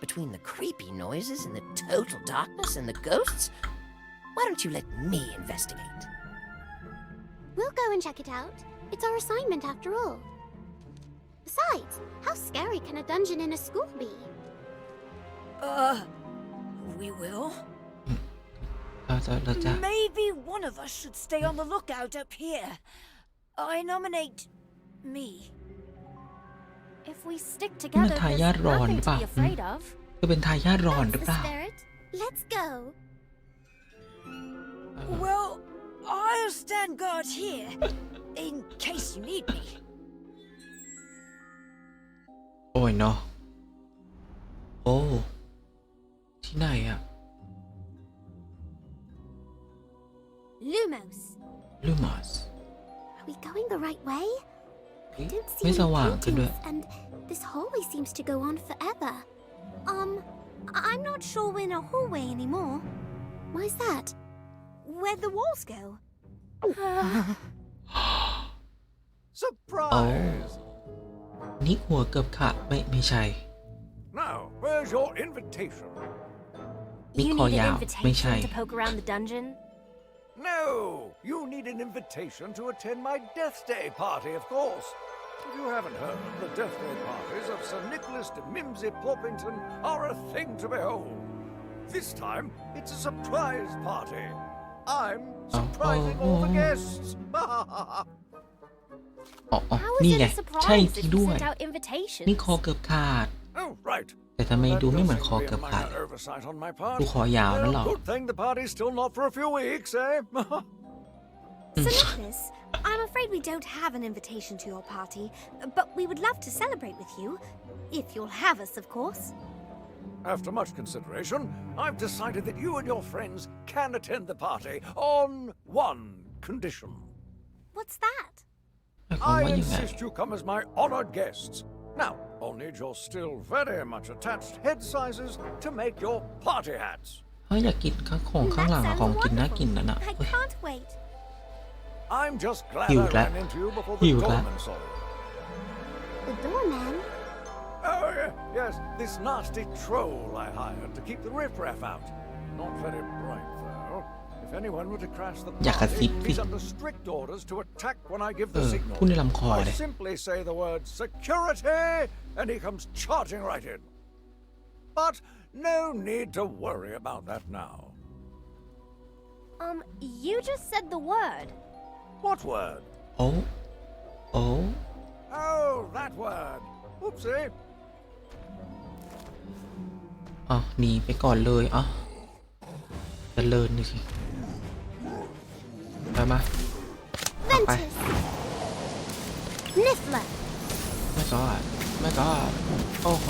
Between the creepy noises and the total darkness and the ghosts, why don't you let me investigate? We'll go and check it out. It's our assignment after all. Besides, how scary can a dungeon in a school be? We will. เราจะ Maybe one of us should stay on the lookout up here. I nominate me. If we stick นี่มัน together, ทายาท there's ร้อนห nothing รือ to เปล่า be afraid of. จะเป็นทายาทร้อนหรือ That's เป the ล่า spirit. Let's go. Well, I'll stand guard here in case you need me. โอ้ยเนาะโอ้ที่ไหนอะ Lumos. ลูมัส Are we going the right way? I don't see ไม่ any สว่างขึ้นด้วย paintings, and this hallway seems to go on forever. I'm not sure we're in a hallway anymore. Why's that? Where'd the walls go? Surprise! นี่หัวเกือบขาดไม่ใช่ Now, where's your invitation? นี่ You คอ need ยา an วไม่ใช่ invitation to poke around the dungeon? No! You need an invitation to attend my Death Day party, of course. If you haven't heard, the Death Day parties of Sir Nicholas de Mimsy Porpington are a thing to behold. This time, it's a surprise party. I'm surprising all the guests. อ๋อ How นี่ is ไง it a ใช่ surprise จริง if ด้ you วย sent out invitations? นี่คอเกือบขาด Oh, right. แต่ทำไม That ดูไม่ does เหมือน seem คอ to be เกือบ a ขาด minor oversight on my part. ดูคอยาวนั่นหรอ Well, good thing the party's still not for a few weeks, eh? Sir Nicholas, I'm afraid we don't have an invitation to your party, but we would love to celebrate with you. If you'll have us, of course. After much consideration, I've decided that you and your friends can attend the party on one condition. What's that? หมายความ I ว่ายังไง insist you come as my honored guests. Now, I'll need your still very much attached head sizes to make your party hats. เฮ้ยอยากกินข้างของข้างหลัง That ของ sounds กินน่ากิน wonderful. นะ I เฮ้ย can't wait. I'm just glad I Hiểu lắm. ran into you before the Hiểu lắm. doorman saw you. The doorman? Oh, yes, this nasty troll I hired to keep the riffraff out. Not very bright, though. If anyone were to crash the อยากกระซิ party, บสิ he's under strict orders to attack when I give เอ the อ signal. พูดในลำคอ I เลย simply say the word security, and he comes charging right in. But no need to worry about that now. You just said the word. What word? โอ้โอ้ Oh, that word. Oopsie. อ๋อหนีไปก่อนเลยอ๋อจะเลินดิสิไปมาไป Ventus. Niffler. ไม่ก็โอ้โห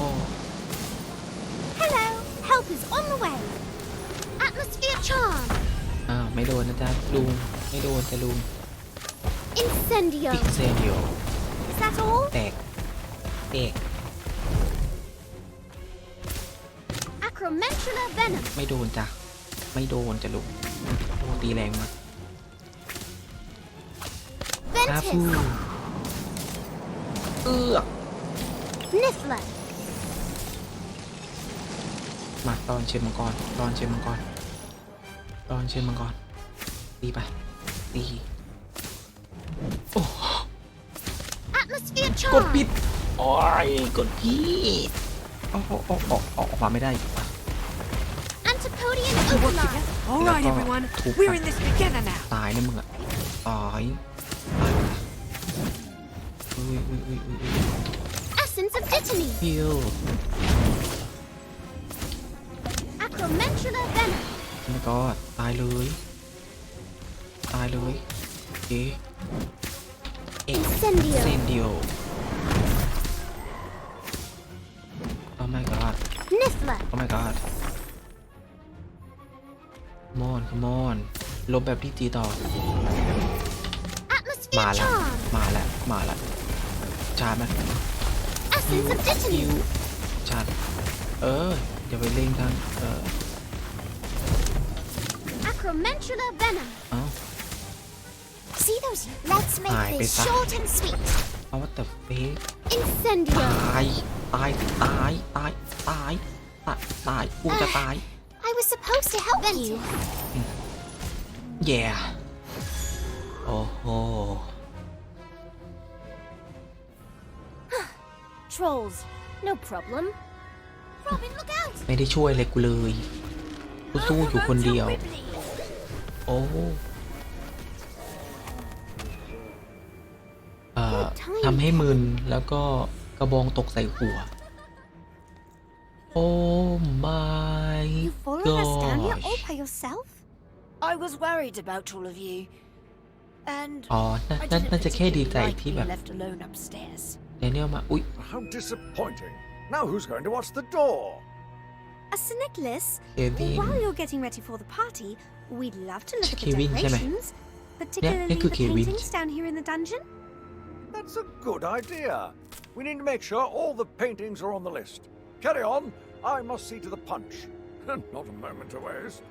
Hello. Help is on the way. Atmosphere charm. อ้าวไม่โดนนะจ๊ะลุงไม่โดนจะลุง Incendio. อินเซเดียว Is that all? แตก Acromentula venom. ไม่โดนจ้ะไม่โดนจะลุงโอ้ตีแรงมากคาฟู Ventus. เอื้อก Niffler. มาตอนเชิญมังกรตีไปตีโอ้ Atmosphere กด charm. ปิดโอ้ยกดพี่ออกมาไม่ได้ Antipodian overlord. All right, everyone. We're in this together now. ตายนะมึงอะตายอุ้ย Essence of Dittany. ฮิว Acromentula venom. ไม่ก็ตายเลยเอ๊ะ Incendio. เซนเดียวโอ้ my god Niffler. โอ้ my god come on ลบแบบที่ตีต่อ Atmosphere มาแล้ว charm. มาแล้วชาร์จไหม Essence of Dittany. ชาร์จอย่าไปเล่งกัน necromantular venom. เอ้า See those? Let's make Aye, this besa. short and sweet. เอาว่าแต่เฟก Incendio. ตายกูจะตาย I was supposed to help you. yeah โอ้โห Trolls, no problem. Robin, look out! ไม่ได้ช่วยเลยกูเลยกูสู้อยู่คนเดียว โอ้ทำให้มึนแล้วก็กระบองตกใส่หัว โอ้ my You followed us down here all gosh by yourself? I was worried about all of you. And อ๋อ I น่า didn't จะแค่ดีใจ particularly like ที่แบ being บ left alone upstairs. เดนิเอลมา อุ๊ย How disappointing. Now who's going to watch the door? Sir Nicholas, Kevin. while you're getting ready for the party, we'd love to look at the Kevin ใช่ไหม decorations, particularlyนี่คือ the Kevin paintings down here in the dungeon. That's a good idea. We need to make sure all the paintings are on the list. Carry on. I must see to the punch. Not a moment to waste.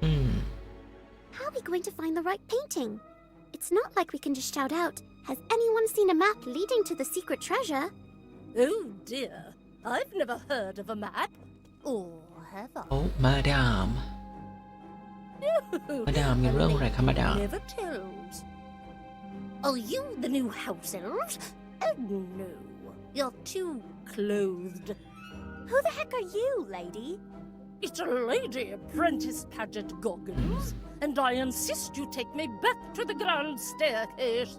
อืม How are we going to find the right painting? It's not like we can just shout out, has anyone seen a map leading to the secret treasure? Oh dear, I've never heard of a map. Or have I? โอ้มาดาม มาดามมีเรื่องอะไรคะมาดาม Never tells. Are you the new house elves? Oh no, you're too clothed. Who the heck are you, lady? It's a lady apprentice pageant goggins, and I insist you take me back to the grand staircase.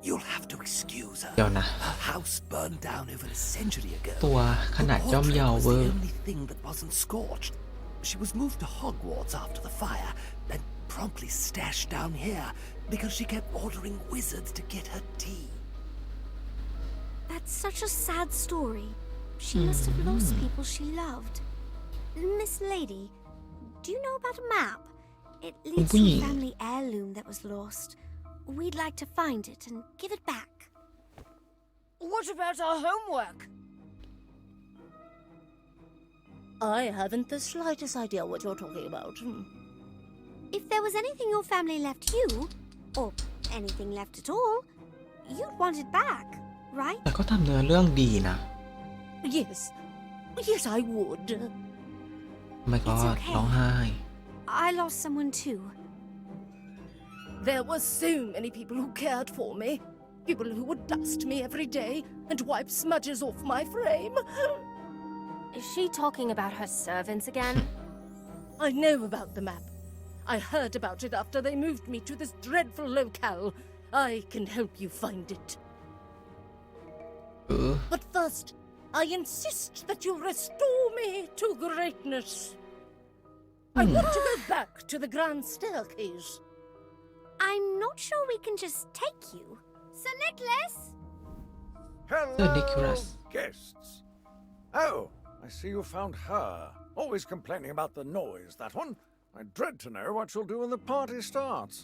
You'll have to excuse her. เดี๋ยวนะ Her house burned down over a century ago. ตัวขนาดย่อมเยา The เวอ portrait ร์ was the only thing that wasn't scorched. She was moved to Hogwarts after the fire, then promptly stashed down here because she kept ordering wizards to get her tea. That's such a sad story. She must have lost people she loved. Miss Lady, do you know about a map? It leads to a family heirloom that was lost. We'd like to find it and give it back. What about our homework? I haven't the slightest idea what you're talking about. If there was anything your family left you, or anything left at all, you'd want it back, right? แต่ก็ทำเนื้อเรื่องดีนะ Yes, yes, I would. ไม่ก็ It's okay. ร้องไห้ I lost someone too. There were so many people who cared for me. People who would dust me every day and wipe smudges off my frame. Is she talking about her servants again? I know about the map. I heard about it after they moved me to this dreadful locale. I can help you find it. เออ But first, I insist that you restore me to greatness. I want to go back to the grand staircase. I'm not sure we can just take you. Sir Nicholas? Hello, Nicholas. guests. Oh, I see you found her. Always complaining about the noise, that one. I dread to know what she'll do when the party starts.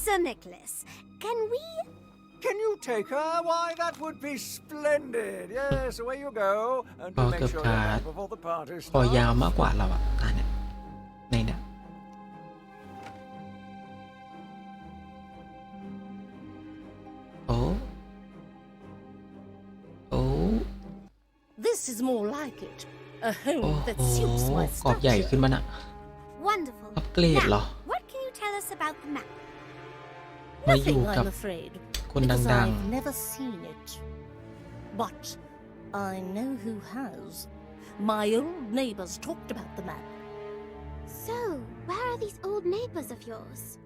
Sir Nicholas, can we... Can you take her? Why, that would be splendid. Yes, away you go. And do make sure you're back before the party คอยาว starts. มากกว่าเราอะตาเนี่ยในเนี่ยโอ้ โอ้ This is more like it. A โอ้ home โห that suits my กรอบใหญ่ขึ้น structure. มาน่ะ Wonderful. อัปเกรดเหรอ Now, what can you tell us about the map? มาอยู่ Nothing, กับ I'm afraid, คน because ดัง I've never seen it. But I know who has. My old neighbors talked about the map. So, where are these old neighbors of yours? ๆ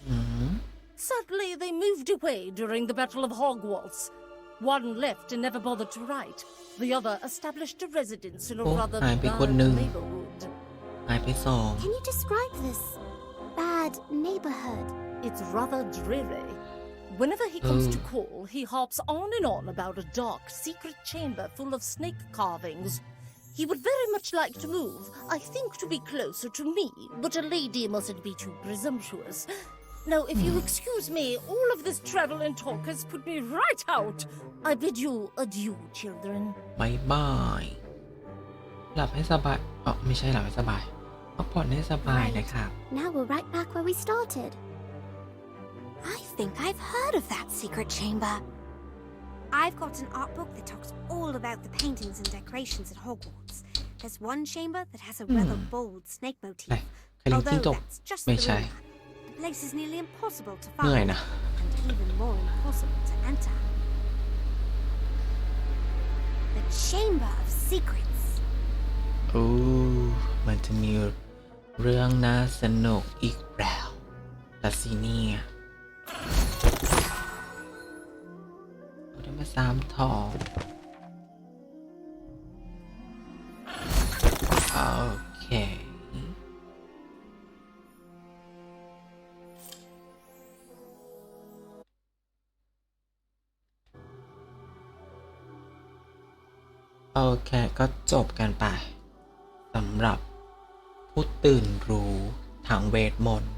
อืม Sadly, they moved away during the Battle of Hogwarts. One left and never bothered to write. The other established a residence in a Oh, rather หายไป bad คนหนึ่ง neighborhood. หายไปสอง Can you describe this bad neighborhood? It's rather dreary. Whenever he comes to Oh. call, he harps on and on about a dark, secret chamber full of snake carvings. He would very much like to move, I think, to be closer to me, but a lady mustn't be too presumptuous. Now, if you excuse me, all of this travel and talk has put me right out. I bid you adieu, children. บายบายหลับให้สบายไม่ใช่หลับให้สบายพักผ่อนให้สบายนะครับ Now we're right back where we started. I think I've heard of that secret chamber. I've got an art book that talks all about the paintings and decorations at Hogwarts. There's one chamber that has a rather bold snake motif. ใครเล่นจิ้ง Although จก that's just ไม่ the ใช่ rumor. The place is nearly impossible to เหนื่อย find, นะ and even more impossible to enter. The Chamber of Secrets. โอ้มันจะมีเรื่องน่าสนุกอีกแล้วละสิเนี่ยเราได้มา3 ทองโอเคโอเคก็จบกันไปสำหรับผู้ตื่นรู้ทางเวทมนต์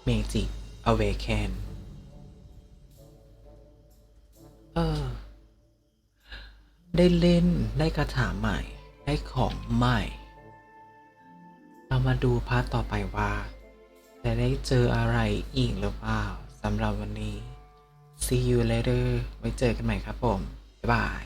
เมจิอเวเคนได้เล่นได้คาถาใหม่ได้ของใหม่เรามาดูพาร์ทต่อไปว่าจะได้เจออะไรอีกหรือเปล่าสำหรับวันนี้ See you later ไว้เจอกันใหม่ครับผมบ๊ายบาย